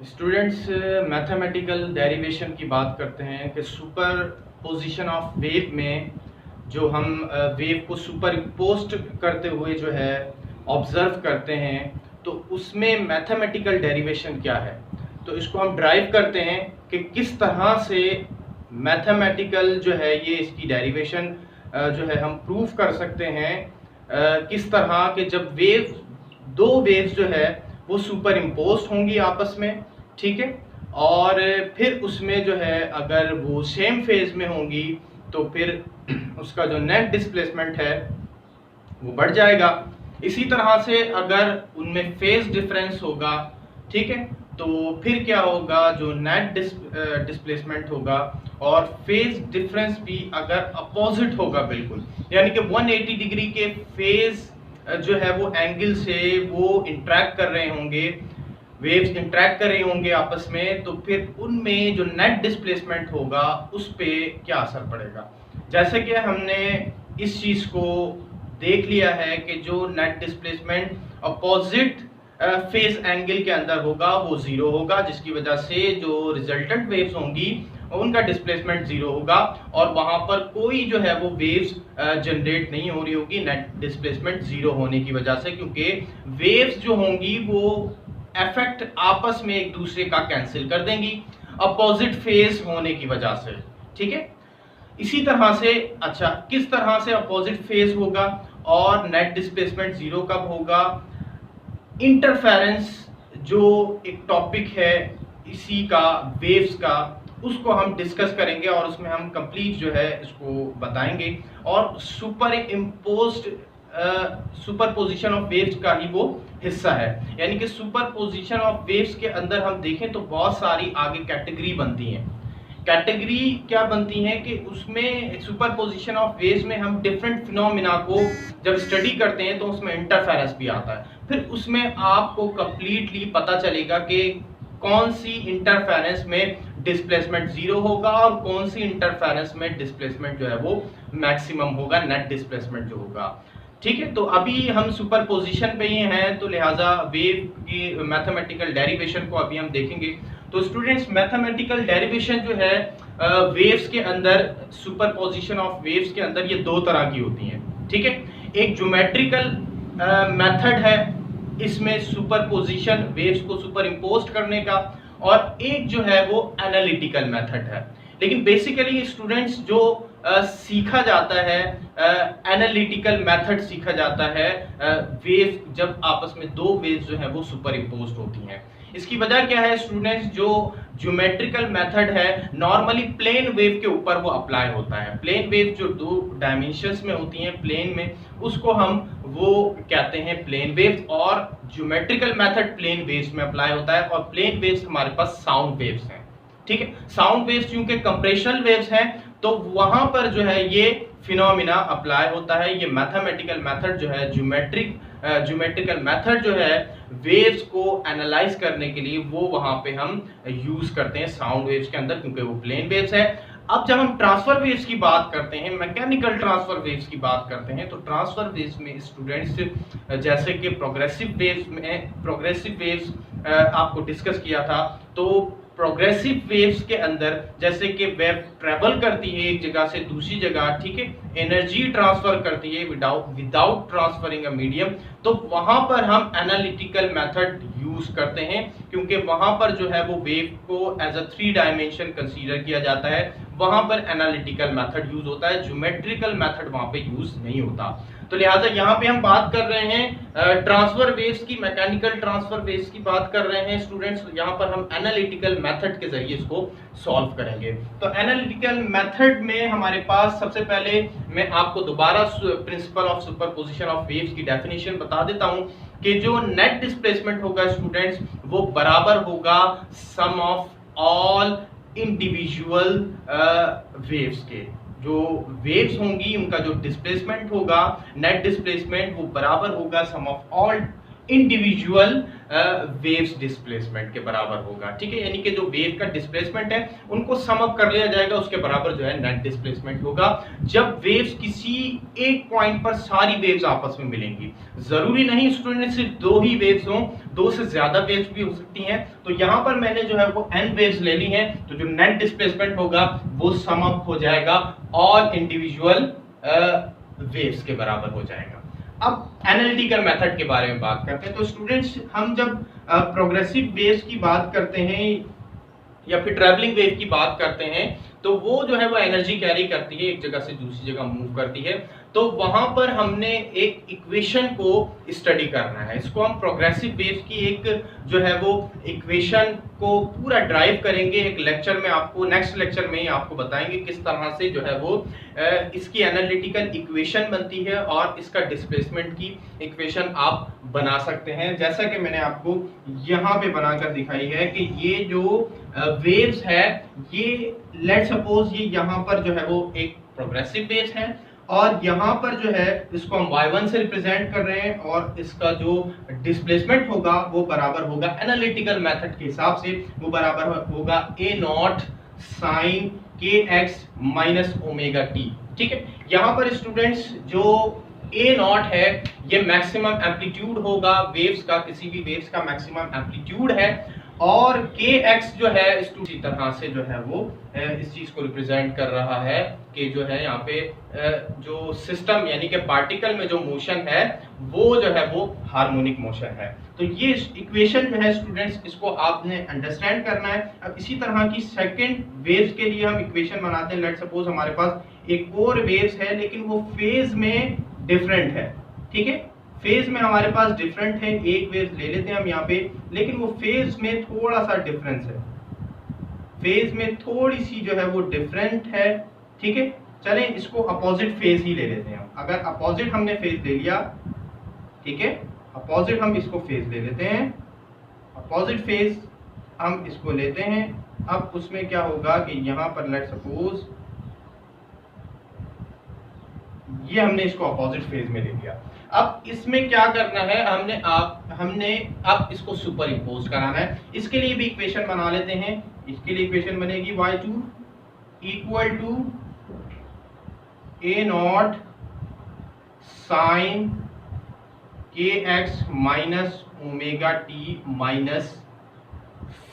Students mathematical derivation की बात करते हैं कि सुपर पोजिशन ऑफ वेव में जो हम वेव को सुपर इम्पोस्ट करते हुए जो है ऑब्जर्व करते हैं, तो उसमें मैथमेटिकल डेरिवेशन क्या है। तो इसको हम ड्राइव करते हैं कि किस तरह से मैथमेटिकल जो है ये इसकी डेरिवेशन जो है हम प्रूव कर सकते हैं। किस तरह के जब दो वेव्स जो है वो सुपर इम्पोस्ट होंगी आपस में, ठीक है, और फिर उसमें जो है अगर वो सेम फेज में होंगी तो फिर उसका जो नेट डिस्प्लेसमेंट है वो बढ़ जाएगा। इसी तरह से अगर उनमें फेज डिफरेंस होगा, ठीक है, तो फिर क्या होगा, जो नेट डिस्प्लेसमेंट होगा और फेज डिफरेंस भी अगर अपोजिट होगा बिल्कुल, यानी कि 180 डिग्री के फेज जो है वो एंगल से वो इंटरेक्ट कर रहे होंगे, वेव्स इंटरेक्ट कर रहे होंगे आपस में, तो फिर उनमें जो नेट डिस्प्लेसमेंट होगा उस पे क्या असर पड़ेगा। जैसे कि हमने इस चीज को देख लिया है कि जो net displacement opposite phase angle के अंदर होगा वो जीरो होगा, जिसकी वजह से जो रिजल्टेंट वेव्स होंगी उनका डिस्प्लेसमेंट जीरो होगा और वहां पर कोई जो है वो वेव्स जनरेट नहीं हो रही होगी नेट डिस्प्लेसमेंट जीरो होने की वजह से, क्योंकि वेव्स जो होंगी वो इफेक्ट आपस में एक दूसरे का कैंसिल कर देंगी अपोजिट फेज होने की वजह से, ठीक है। इसी तरह से अच्छा, किस तरह से अपोजिट फेज होगा और नेट डिस्प्लेसमेंट जीरो कब होगा। इंटरफेरेंस जो एक टॉपिक है इसी का, वेव्स का, उसको हम डिस्कस करेंगे और उसमें हम कंप्लीट जो है इसको बताएंगे। और सुपरपोजिशन ऑफ वेव्स का ही वो हिस्सा है, यानी कि सुपरपोजिशन ऑफ वेव्स के अंदर हम देखें तो बहुत सारी आगे कैटेगरी बनती हैं। कैटेगरी क्या बनती है कि उसमें सुपरपोजिशन ऑफ वेव्स में हम डिफरेंट फिनोमिना को जब स्टडी करते हैं तो उसमें इंटरफेरेंस भी आता है। फिर उसमें आपको कंप्लीटली पता चलेगा कि कौन सी इंटरफेरेंस में डिस्प्लेसमेंट जीरो होगा और कौन सी इंटरफेरेंस में डिस्प्लेसमेंट जो है वो मैक्सिमम होगा, नेट डिस्प्लेसमेंट जो होगा, ठीक है। तो अभी हम सुपरपोजिशन पे ही हैं, तो लिहाजा वेव की मैथमेटिकल डेरिवेशन को अभी हम देखेंगे। तो स्टूडेंट्स, मैथमेटिकल डेरिवेशन जो है वेव्स के अंदर, सुपरपोजिशन ऑफ वेव्स के अंदर ये दो तरह की होती हैं, ठीक है। एक ज्योमेट्रिकल मेथड है इसमें सुपरपोजिशन वेव्स को सुपर इम्पोज करने का, और एक जो है वो एनालिटिकल मेथड है। लेकिन बेसिकली स्टूडेंट्स जो सीखा जाता है, एनालिटिकल मेथड सीखा जाता है वेव जब आपस में दो वेव्स जो है वो सुपर इम्पोज होती हैं। इसकी वजह क्या है स्टूडेंट्स, जो ज्योमेट्रिकल मेथड है नॉर्मली प्लेन वेव के ऊपर वो अप्लाई होता है। प्लेन वेव जो दो डायमेंशंस में होती हैं प्लेन में, उसको हम वो कहते हैं प्लेन वेव्स, और ज्योमेट्रिकल मेथड प्लेन वेव्स में अप्लाई होता है। और प्लेन वेव्स हमारे पास साउंड वेव्स हैं, ठीक है। साउंड वेव्स क्योंकि कंप्रेशनल वेव्स हैं तो वहां पर जो है ये फिनोमिना अप्लाई होता है। ये मैथमेटिकल मेथड जो है, ज्योमेट्रिकल मेथड जो है वेव्स को एनालाइज करने के लिए वो वहां पे हम यूज करते हैं साउंड वेव्स के अंदर, क्योंकि वो प्लेन वेव्स है। अब जब हम ट्रांसफर वेव्स की बात करते हैं, मैकेनिकल ट्रांसफर वेव्स की बात करते हैं, तो ट्रांसफर वेव्स में स्टूडेंट्स जैसे कि प्रोग्रेसिव वेव्स आपको डिस्कस किया था, तो प्रोग्रेसिव वेव्स के अंदर जैसे कि वेव ट्रेवल करती है एक जगह से दूसरी जगह, ठीक है, एनर्जी ट्रांसफर करती है विदाउट ट्रांसफरिंग अ मीडियम, तो वहां पर हम एनालिटिकल मेथड यूज करते हैं, क्योंकि वहां पर जो है वो वेव को एज अ 3 डायमेंशन कंसीडर किया जाता है। वहां पर एनालिटिकल मेथड यूज होता है, ज्योमेट्रिकल मेथड वहां पे यूज नहीं होता। तो लिहाजा यहाँ पे हम बात कर रहे हैं ट्रांसफर वेव्स की, मैकेनिकल ट्रांसफर वेव्स की बात कर रहे हैं स्टूडेंट्स। यहाँ पर हम एनालिटिकल मेथड के जरिए इसको सॉल्व करेंगे। तो एनालिटिकल मेथड में हमारे पास सबसे पहले मैं आपको दोबारा principle of superposition of waves की डेफिनेशन बता देता हूँ कि जो नेट डिस्प्लेसमेंट होगा स्टूडेंट्स वो बराबर होगा sum of all individual waves के। जो वेव्स होंगी उनका जो डिस्प्लेसमेंट होगा, नेट डिस्प्लेसमेंट, वो बराबर होगा sum of all individual waves displacement के बराबर होगा। ठीक है, यानी कि जो वेव का डिस्प्लेसमेंट है उनको सम अप कर लिया जाएगा, उसके बराबर जो है नेट डिस्प्लेसमेंट होगा जब वेव्स किसी एक पॉइंट पर सारी वेव्स आपस में मिलेंगी। जरूरी नहीं स्टूडेंट सिर्फ दो ही वेव्स हों, दो से ज्यादा वेव्स भी हो सकती हैं। तो यहां पर मैंने जो है वो n वेव्स ले ली हैं, तो जो नेट डिस्प्लेसमेंट होगा वो सम अप हो जाएगा ऑल इंडिविजुअल वेव्स के बराबर हो जाएगा। अब एनालिटिकल मेथड के बारे में बात करते हैं। तो स्टूडेंट्स हम जब प्रोग्रेसिव वेव्स की बात करते हैं या फिर ट्रैवलिंग वेव की बात करते हैं तो वो जो है वो एनर्जी कैरी करती है, एक जगह से दूसरी जगह मूव करती है। तो वहां पर हमने एक इक्वेशन को स्टडी करना है। इसको हम प्रोग्रेसिव वेव की एक जो है वो इक्वेशन को पूरा ड्राइव करेंगे एक लेक्चर में। आपको नेक्स्ट लेक्चर में ही आपको बताएंगे किस तरह से जो है वो इसकी एनालिटिकल इक्वेशन बनती है और इसका डिस्प्लेसमेंट की इक्वेशन आप बना सकते हैं। जैसा कि मैंने आपको यहाँ पे बनाकर दिखाई है कि ये जो वेव्स है, ये लेट सपोज ये यहाँ पर जो है वो एक प्रोग्रेसिव वेव्स है और यहाँ पर जो है इसको हम y1 से रिप्रेजेंट कर रहे हैं और इसका जो डिस्प्लेसमेंट होगा वो बराबर होगा एनालिटिकल मेथड के हिसाब से वो बराबर होगा a nought sine kx minus omega t। ठीक है, यहाँ पर स्टूडेंट्स जो a नॉट है ये मैक्सिमम एम्पलीट्यूड होगा वेव्स का, किसी भी वेव्स का मैक्सिमम एम्पलीट्यूड है और kx जो है इसी तरह से जो है वो इस चीज को रिप्रेजेंट कर रहा है कि जो है यहाँ पे जो सिस्टम यानी कि पार्टिकल में जो मोशन है वो जो है वो हार्मोनिक मोशन है। तो ये इक्वेशन जो है स्टूडेंट्स इसको आपने अंडरस्टैंड करना है। अब इसी तरह की सेकंड वेव्स के लिए हम इक्वेशन बनाते हैं। लेट सपोज हमारे पास एक और वेव्स है लेकिन वो फेज में डिफरेंट है। ठीक है, फेज में हमारे पास डिफरेंट है, एक वेव ले लेते हैं हम यहाँ पे, लेकिन वो फेज में थोड़ा सा डिफरेंस है, फेज में थोड़ी सी जो है वो डिफरेंट है। ठीक है, चलें इसको अपोजिट फेज ही ले लेते हैं। अगर अपोजिट हमने फेज ले लिया, ठीक है, अपोजिट हम इसको फेज ले लेते हैं, अपोजिट फेज हम इसको लेते हैं। अब उसमें क्या होगा कि यहाँ पर लेट सपोज ये हमने इसको अपोजिट फेज में ले लिया। अब इसमें क्या करना है, हमने अब इसको सुपर इम्पोज कराना है। इसके लिए भी इक्वेशन बना लेते हैं। इसके लिए इक्वेशन बनेगी y2 equal to a nought sine kx minus omega t minus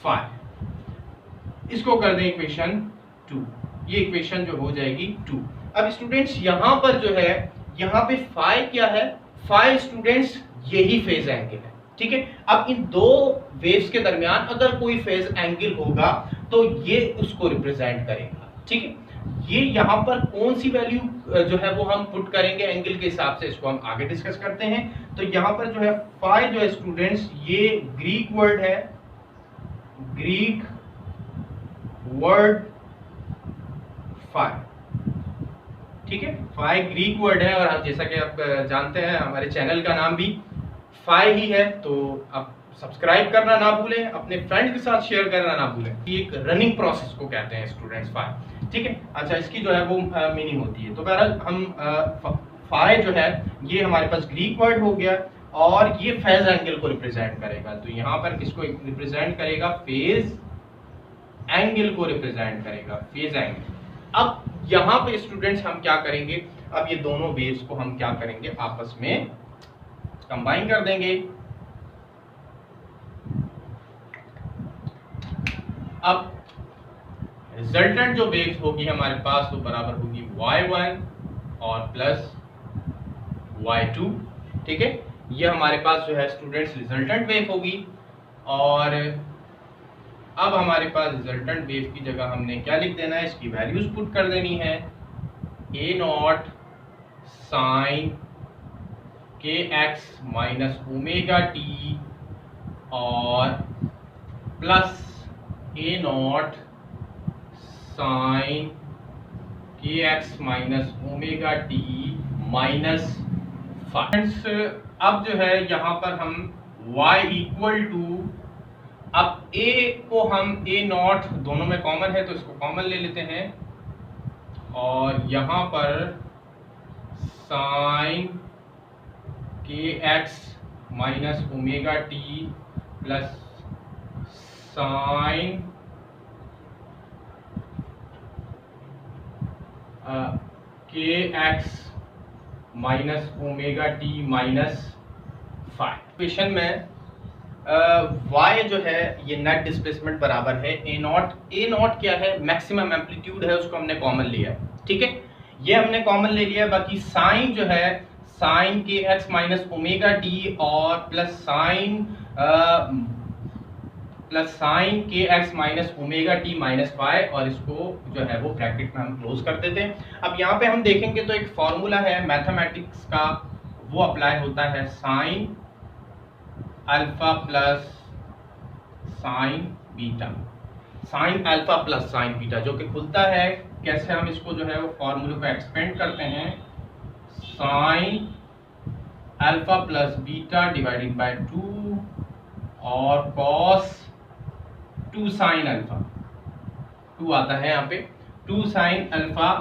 5। इसको कर दें इक्वेशन 2, ये इक्वेशन जो हो जाएगी 2। अब स्टूडेंट्स यहाँ पर जो है यहाँ पे फाई क्या है, फाई स्टूडेंट्स यही फेज एंगल है। ठीक है, अब इन दो वेव्स के दरमियान अगर कोई फेज एंगल होगा तो ये उसको रिप्रेजेंट करेगा। ठीक है, ये यहाँ पर कौन सी वैल्यू जो है वो हम पुट करेंगे एंगल के हिसाब से, इसको हम आगे डिस्कस करते हैं। तो यहाँ पर जो है फाई जो है स्टूडेंट्स ये ग्रीक वर्ड है, ग्रीक वर्ड फाई। ठीक है, फाई ग्रीक वर्ड है और जैसा कि आप जानते हैं हमारे चैनल का नाम भी फाई ही है। तो आप सब्सक्राइब करना ना भूलें, अपने फ्रेंड्स के साथ शेयर करना ना भूलें। ये एक रनिंग प्रोसेस को कहते हैं स्टूडेंट्स फाई। ठीक है, अच्छा इसकी जो है वो मीनिंग होती है। तो बहरहाल हम फाई जो है ये हमारे पास ग्रीक वर्ड हो गया और ये फेज एंगल को रिप्रेजेंट करेगा। तो यहाँ पर इसको रिप्रेजेंट करेगा, फेज एंगल को रिप्रेजेंट करेगा, फेज एंगल। अब यहाँ पे स्टूडेंट्स हम क्या करेंगे, अब ये दोनों वेव्स को हम क्या करेंगे आपस में कंबाइन कर देंगे। अब रिजल्टेंट जो वेव्स होगी हमारे पास वो बराबर होगी y1 और प्लस y2। ठीक है, ये हमारे पास जो है स्टूडेंट्स रिजल्टेंट वेव होगी। और अब हमारे पास रिजल्टेंट वेव की जगह हमने क्या लिख देना है, इसकी वैल्यूज पुट कर देनी है, a nought sine kx minus omega t और plus a nought sine kx minus omega t minus 5। अब जो है यहाँ पर हम y इक्वल टू, अब a को हम a नॉट दोनों में कॉमन है तो इसको कॉमन ले लेते हैं और यहाँ पर sine kx minus omega t plus sine के x minus omega T minus five. Equation में y जो है ये नेट डिस्प्लेसमेंट बराबर है ए नॉट क्या है, मैक्सिमम एम्पलीट्यूड है, उसको हमने कॉमन लिया है, ठीक है, ये हमने कॉमन ले लिया है। बाकी साइन जो है साइन के एक्स माइनस ओमेगा टी और प्लस साइन के x minus omega T minus five, और इसको जो है वो ब्रैकेट में हम क्लोज कर देते हैं। अब यहाँ पे हम देखेंगे तो एक फॉर्मूला है मैथमेटिक्स का, वो अप्लाई होता है sign alpha plus sign beta, sign alpha plus sign beta, जो कि खुलता है कैसे, हम इसको जो है वो फॉर्मूले को एक्सपेंड करते हैं, sign alpha plus beta divided by 2 और कॉस 2 साइन अल्फा, 2 आता है यहाँ पे, 2 sine alpha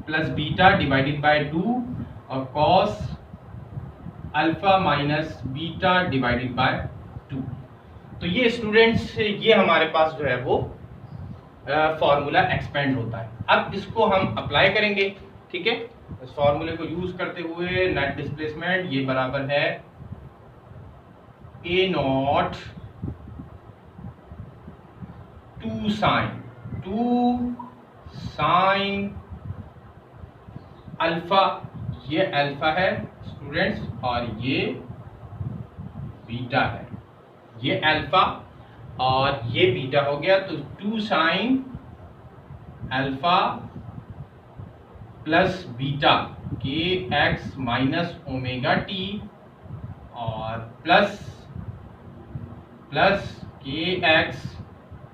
plus beta divided by 2 और cos alpha minus beta divided by 2। तो ये स्टूडेंट्स ये हमारे पास जो है वो फॉर्मूला एक्सपेंड होता है। अब इसको हम अप्लाई करेंगे, ठीक है, इस फॉर्मूले को यूज करते हुए नेट डिस्प्लेसमेंट ये बराबर है ए नॉट 2 साइन अल्फा, ये अल्फा है स्टूडेंट्स और ये बीटा है, ये अल्फा और ये बीटा हो गया, तो 2 sine alpha plus beta k x minus omega T और plus k x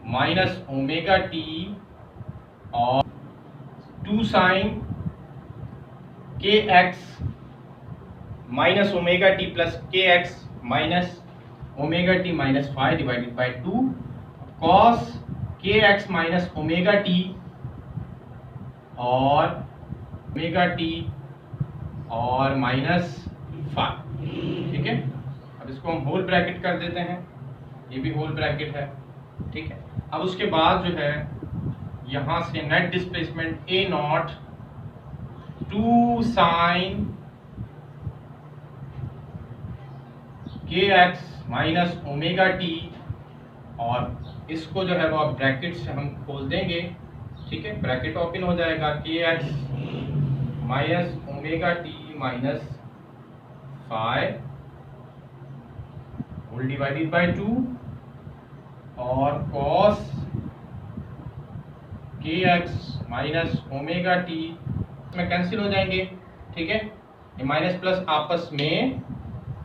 minus omega T और 2 साइन के x minus omega t plus k x minus omega T minus 5 divided by 2 cos के x minus omega T और omega T और minus 5, ठीक है। अब इसको हम होल ब्रैकेट कर देते हैं, ये भी होल ब्रैकेट है, ठीक है। अब उसके बाद जो है यहाँ से net displacement A not 2 sine के एक्स माइनस ओमेगा टी, और इसको जो है वो आप ब्रैकेट से हम खोल देंगे, ठीक है, ब्रैकेट ओपन हो जाएगा, K x minus omega T minus 5 whole divided by 2 और कॉस के एक्स माइनस ओमेगा टी में कैंसिल हो जाएंगे, ठीक है, ये माइनस प्लस आपस में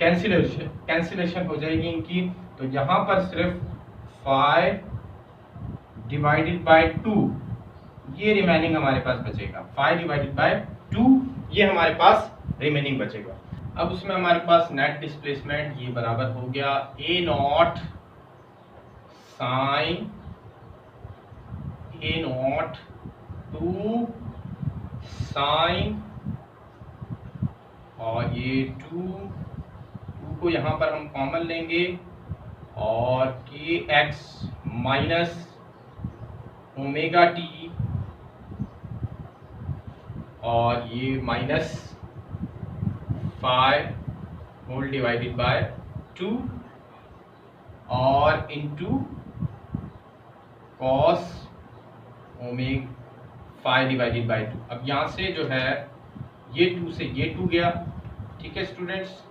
कैंसिलेशन हो जाएगी इनकी, तो यहाँ पर सिर्फ 5 डिवाइडेड बाय 2 ये रिमेनिंग हमारे पास बचेगा, 5 डिवाइडेड बाय 2 ये हमारे पास रिमेनिंग बचेगा। अब उसमें हमारे पास नेट डिस्प्लेसमेंट ये बराबर हो गया a naught sine a not 2 sine और ये 2 को यहाँ पर हम कॉमन लेंगे और के एक्स माइनस ओमेगा टी और ये माइनस 5 होल डिवाइडेड बाय 2 और into cos omega 5 divided by 2। अब यहाँ से जो है ये 2 से ये 2 गया, ठीक है स्टूडेंट्स।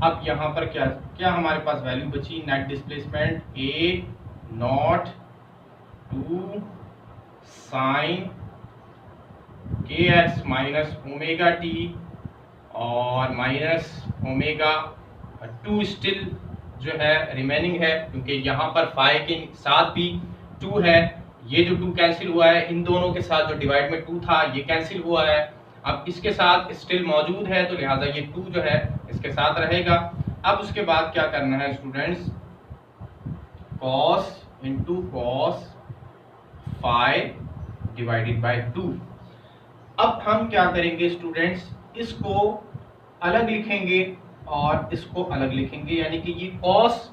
अब यहाँ पर क्या हमारे पास वैल्यू बची, net displacement A not 2 sine के एक्स माइनस ओमेगा टी और माइनस ओमेगा 2 स्टिल जो है रिमेनिंग है, क्योंकि यहाँ पर 5 के साथ भी 2 है, ये जो 2 कैंसिल हुआ है, इन दोनों के साथ जो डिवाइड में 2 था ये कैंसिल हुआ है, अब इसके साथ स्टिल मौजूद है, तो लिहाजा ये 2 जो है इसके साथ रहेगा। अब उसके बाद क्या करना है students, cos into cos 5 divided by 2। अब हम क्या करेंगे स्टूडेंट्स, इसको अलग लिखेंगे, और इसको अलग लिखेंगे, यानी कि ये cos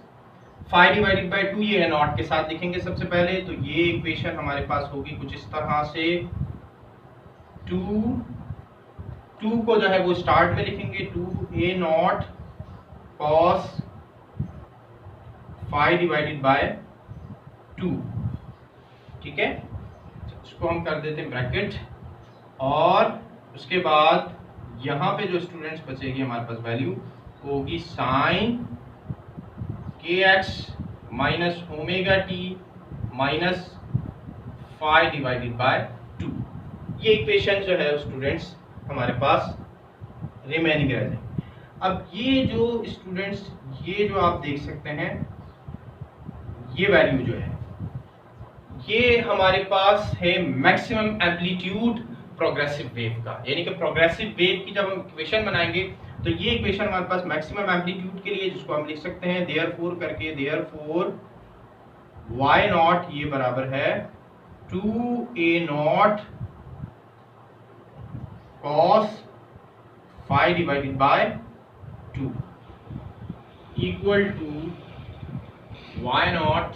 फाइव डिवाइडेड बाई 2 ये है नॉट के साथ लिखेंगे सबसे पहले। तो ये इक्वेशन हमारे पास होगी कुछ इस तरह से, 2 को जो है वो स्टार्ट में लिखेंगे, 2a not cos 5 divided by 2, ठीक है। इसको हम कर देते हैं ब्रैकेट, और उसके बाद यहाँ पे जो स्टूडेंट्स बचेगी हमारे पास वैल्यू होगी sine kx minus omega T minus 5 divided by 2। ये इक्वेशन जो है स्टूडेंट्स हमारे पास रिमेनिंग रह जाए। अब ये जो स्टूडेंट्स, ये जो आप देख सकते हैं, ये वैल्यू जो है ये हमारे पास है मैक्सिमम एम्पलीट्यूड प्रोग्रेसिव वेव का, यानी कि प्रोग्रेसिव वेव की जब हम इक्वेशन बनाएंगे तो ये इक्वेशन हमारे पास मैक्सिमम एम्पलीट्यूड के लिए, जिसको हम लिख सकते हैं देयरफॉर करके, देयरफॉर y नॉट ये बराबर है 2a not cos 5 divided by 2 equal to y nought,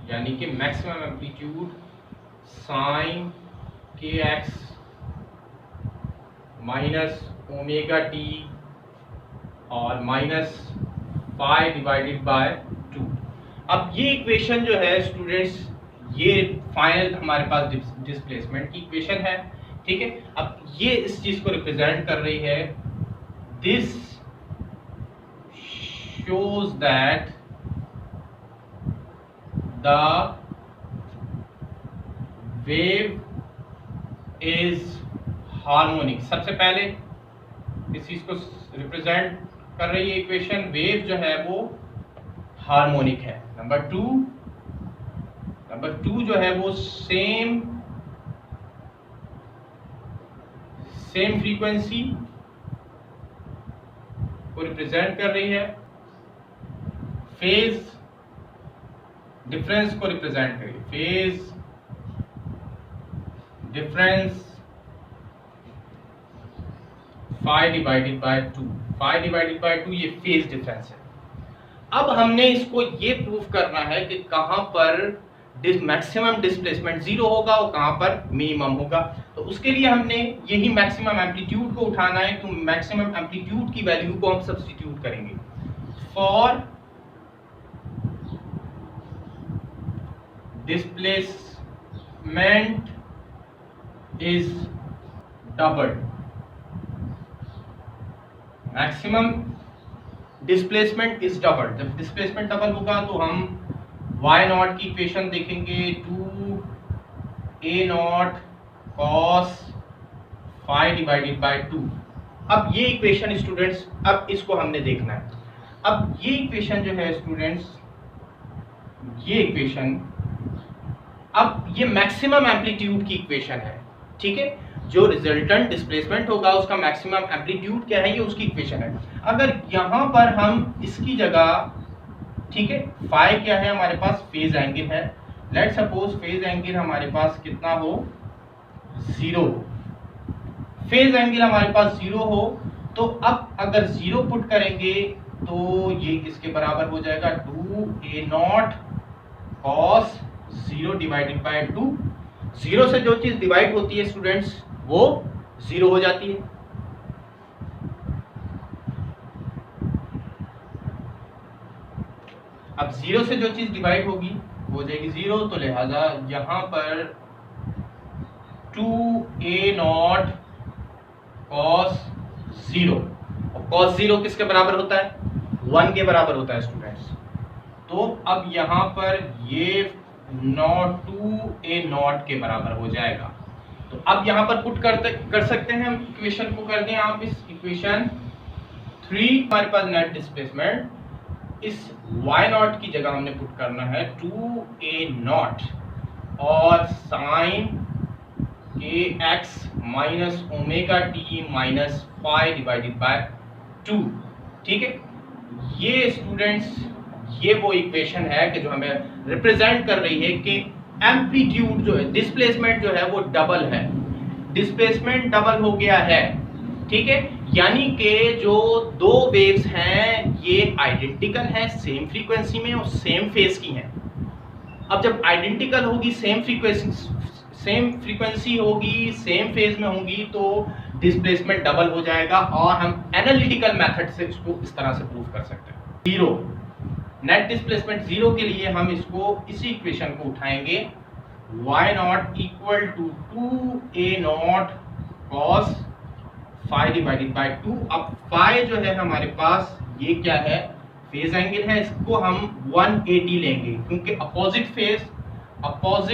यानी कि maximum amplitude sine kx minus omega T और माइनस 5 डिवाइडेड बाय 2। अब ये इक्वेशन जो है स्टूडेंट्स, ये फाइनल हमारे पास डिस्प्लेसमेंट की इक्वेशन है, ठीक है। अब ये इस चीज को रिप्रेजेंट कर रही है, this shows that the wave is harmonic. सबसे पहले इस चीज को रिप्रेजेंट कर रही है इक्वेशन, वेव जो है वो हार्मोनिक है। नंबर टू जो है वो सेम फ्रीक्वेंसी को रिप्रेजेंट कर रही है, फेज डिफरेंस को रिप्रेजेंट कर रही है, phase difference 5 divided by 2, 5 divided by 2 ये फेज डिफरेंस है। अब हमने इसको ये प्रूव करना है कि कहां पर मैक्सिमम डिस्प्लेसमेंट जीरो होगा और कहां पर मिनिमम होगा। तो उसके लिए हमने यही मैक्सिमम एम्पलीट्यूड को उठाना है, तो मैक्सिमम एम्पलीट्यूड की वैल्यू को हम सब्स्टिट्यूट करेंगे। For displacement is doubled, maximum displacement is doubled. जब डिस्प्लेसमेंट डबल होगा तो हम y नॉट की इक्वेशन देखेंगे, 2a not cos 5 divided by 2। अब ये इक्वेशन स्टूडेंट्स, अब इसको हमने देखना है। अब ये इक्वेशन जो है स्टूडेंट्स, ये इक्वेशन अब ये मैक्सिमम एम्पलीट्यूड की इक्वेशन है, ठीक है। जो रिजल्टेंट डिस्प्लेसमेंट होगा उसका मैक्सिमम एम्पलीट्यूड क्या है, ये उसकी इक्वेशन है। अगर यहाँ पर हम इसकी जगह, ठीक है, फाई क्या है हमारे पास, फेज एंगल है। लेट सपोज फेज एंगल हमारे पास कितना हो, 0। फेज एंगल हमारे पास 0 हो, तो अब अगर 0 पुट करेंगे तो ये किसके बराबर हो जाएगा, 2a not cos 0 divided by 2। 0 से जो चीज डिवाइड होती है स्टूडेंट्स वो 0 हो जाती है। अब 0 से जो चीज डिवाइड होगी वो हो जाएगी 0, तो लिहाजा यहां पर 2a नॉट cos 0, और cos 0 किसके बराबर होता है, 1 के बराबर होता है स्टूडेंट्स। तो अब यहां पर ये नॉट 2a नॉट के बराबर हो जाएगा। तो अब यहां पर पुट कर सकते हैं हम इक्वेशन को, कर दें आप इस इक्वेशन 3, हमारे पास नेट डिस्प्लेसमेंट इस y नॉट की जगह हमने पुट करना है 2a नॉट और sine kx minus omega T minus 5 divided by 2, ठीक है। ये स्टूडेंट्स ये वो इक्वेशन है कि जो हमें रिप्रेजेंट कर रही है कि एम्पलीट्यूड जो है, डिस्प्लेसमेंट जो है वो डबल है, डिस्प्लेसमेंट डबल हो गया है, ठीक है। यानी कि जो दो वेव्स हैं ये आइडेंटिकल हैं, सेम फ्रीक्वेंसी में और सेम फेज की हैं। अब जब आइडेंटिकल होगी, सेम फ्रीक्वेंसी होगी, सेम फेज में होंगी, तो डिस्प्लेसमेंट डबल हो जाएगा और हम एनालिटिकल मेथड से इसको इस तरह से प्रूव कर सकते हैं। जीरो नेट डिस्प्लेसमेंट जीरो के लिए हम इसको इसी इक्वेशन को उठाएंगे, y naught equal to 2a not cos phi divided by 2। अब phi जो है हमारे पास ये क्या है, फेज एंगल है, इसको हम 180 लेंगे क्योंकि अपोजिट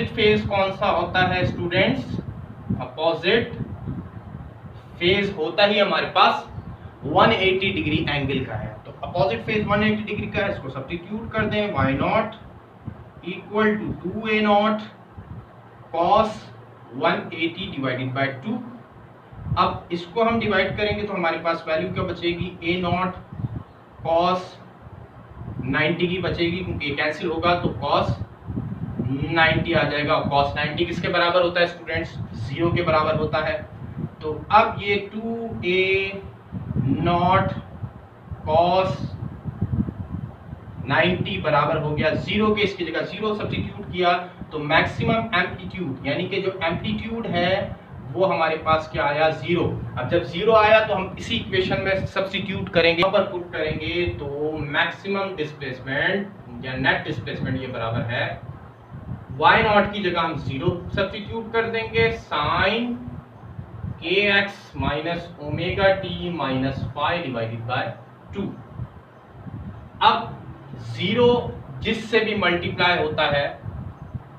फेज कौन सा होता है स्टूडेंट्स, अपोजिट फेज होता ही हमारे पास 180 डिग्री एंगल का है। तो अपोजिट फेज 180 डिग्री का है, इसको सब्स्टिट्यूट कर दें, y naught equal to 2a not cos 180 divided by 2। अब इसको हम डिवाइड करेंगे तो हमारे पास वैल्यू क्या बचेगी, a नॉट cos 90 की बचेगी क्योंकि कैंसिल होगा तो cos 90 आ जाएगा। और cos 90 किसके बराबर होता है स्टूडेंट्स, 0 के बराबर होता है। तो अब ये 2a नॉट cos 90 बराबर हो गया 0 के, इसकी जगह 0 सब्स्टिट्यूट किया तो मैक्सिमम एम्पलीट्यूड यानी कि जो एम्पलीट्यूड है वो हमारे पास क्या आया, 0। अब जब 0 आया तो हम इसी इक्वेशन में सब्स्टिट्यूट करेंगे, यहाँ पर पुट करेंगे तो मैक्सिमम डिस्प्लेसमेंट या नेट डिस्प्लेसमेंट ये बराबर है y नॉट की जगह हम 0 सब्स्टिट्यूट कर देंगे sin kx minus omega T minus phi divided by 2। अब 0 जिससे भी मल्टीप्लाई होता है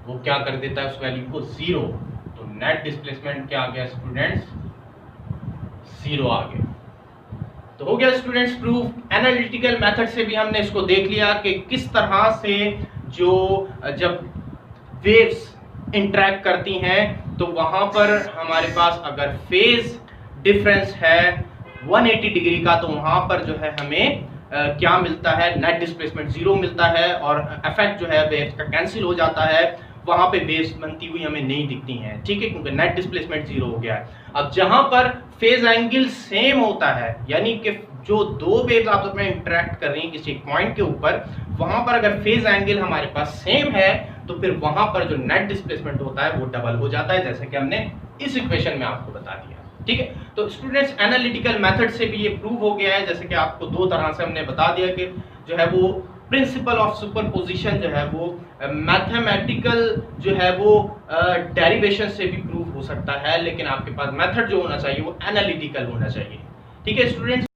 वो क्या कर देता है उस वैल्यू को 0, तो नेट डिस्प्लेसमेंट क्या आ गया स्टूडेंट्स, 0 आ गया। तो हो गया स्टूडेंट्स प्रूफ। एनालिटिकल मेथड से भी हमने इसको देख लिया कि किस तरह से जो जब वेव्स इंटरैक्ट करती हैं तो वहां पर हमारे पास अगर फेज डिफरेंस है 180 डिग्री का तो वहां पर जो है हमें क्या मिलता है, नेट डिस्प्लेसमेंट 0 मिलता है और इफेक्ट जो है वेव्स का कैंसिल हो जाता है, वहां पे वेव्स बनती हुई हमें नहीं दिखती हैं, ठीक है, क्योंकि नेट डिस्प्लेसमेंट 0 हो गया है। अब जहां पर फेज एंगल सेम होता है यानी कि जो दो वेव्स आपस में इंटरैक्ट कर रही हैं किसी पॉइंट के ऊपर, वहां पर अगर फेज एंगल हमारे पास सेम है तो फिर वहां पर जो नेट डिस्प्लेसमेंट होता है वो डबल हो जाता है, जैसे कि हमने इस इक्वेशन में आपको बता दिया, ठीक है। तो स्टूडेंट्स एनालिटिकल मेथड से भी ये प्रूव हो गया है, जैसे कि आपको दो तरह से हमने बता दिया कि जो है वो प्रिंसिपल ऑफ सुपरपोजिशन जो है वो मैथमेटिकल जो है वो डेरिवेशन से भी प्रूव हो सकता है, लेकिन आपके पास मेथड जो होना चाहिए वो एनालिटिकल होना चाहिए, ठीक है स्टूडेंट्स।